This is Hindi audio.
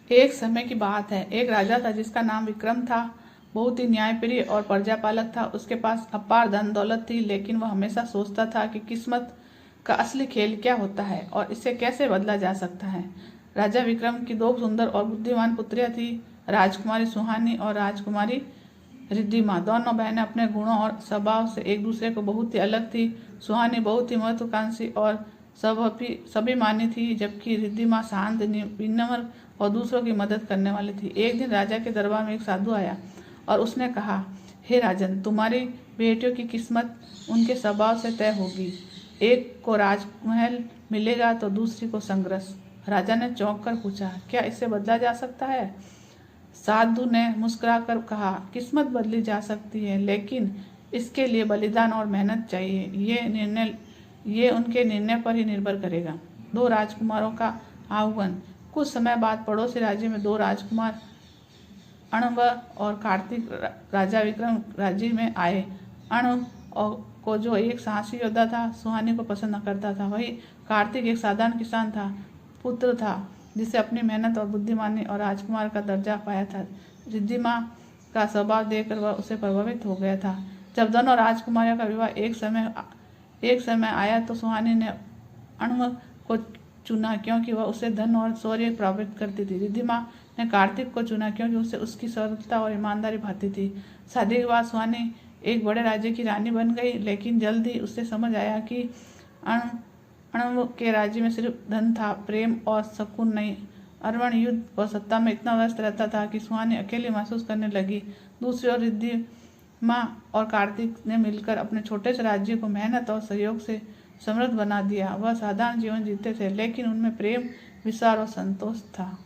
एक समय की बात है, एक राजा था जिसका नाम विक्रम था। बहुत ही न्यायप्रिय और प्रजापालक था। उसके पास अपार धन दौलत थी, लेकिन वह हमेशा सोचता था कि किस्मत का असली खेल क्या होता है और इसे कैसे बदला जा सकता है। राजा विक्रम की दो सुंदर और बुद्धिमान पुत्रियां थी, राजकुमारी सुहानी और राजकुमारी रिद्धिमा। दोनों बहनें अपने गुणों और स्वभाव से एक दूसरे को बहुत ही अलग थी। सुहानी बहुत ही महत्वाकांक्षी और स्वाभिमानी थी, जबकि रिद्धिमा शांत, विनम्र और दूसरों की मदद करने वाली थी। एक दिन राजा के दरबार में एक साधु आया और उसने कहा, हे राजन, तुम्हारी बेटियों की किस्मत उनके स्वभाव से तय होगी। एक को राजमहल मिलेगा तो दूसरी को संघर्ष। राजा ने चौंक कर पूछा, क्या इसे बदला जा सकता है? साधु ने मुस्कुराकर कहा, किस्मत बदली जा सकती है, लेकिन इसके लिए बलिदान और मेहनत चाहिए। ये उनके निर्णय पर ही निर्भर करेगा। दो राजकुमारों का आह्वान। कुछ समय बाद पड़ोसी राज्य में दो राजकुमार अणव और कार्तिक राजा विक्रम राज्य में आए। अणव को जो एक साहसी योद्धा था, सुहानी को पसंद करता था, वही कार्तिक एक साधारण किसान था, पुत्र था जिसे अपनी मेहनत और बुद्धिमानी और राजकुमार का दर्जा पाया था। रिद्धिमा का स्वभाव देखकर वह उसे प्रभावित हो गया था। जब दोनों राजकुमारियों का विवाह एक समय आया तो सुहानी ने अणव को चुना क्योंकि वह उसे धन और शौर्य प्राप्त करती थी। रिद्धिमा ने कार्तिक को चुना क्योंकि उसे उसकी सरलता और ईमानदारी भाती थी। शादी के बाद सुहानी एक बड़े राज्य की रानी बन गई, लेकिन जल्द ही उसे समझ आया कि अणव के राज्य में सिर्फ धन था, प्रेम और सुकून नहीं। अरवण युद्ध और सत्ता में इतना व्यस्त रहता था कि सुहानी अकेली महसूस करने लगी। दूसरी ओर रिद्धिमा और कार्तिक ने मिलकर अपने छोटे से राज्य को मेहनत और सहयोग से समृद्ध बना दिया। वह साधारण जीवन जीते थे, लेकिन उनमें प्रेम, विश्वास और संतोष था।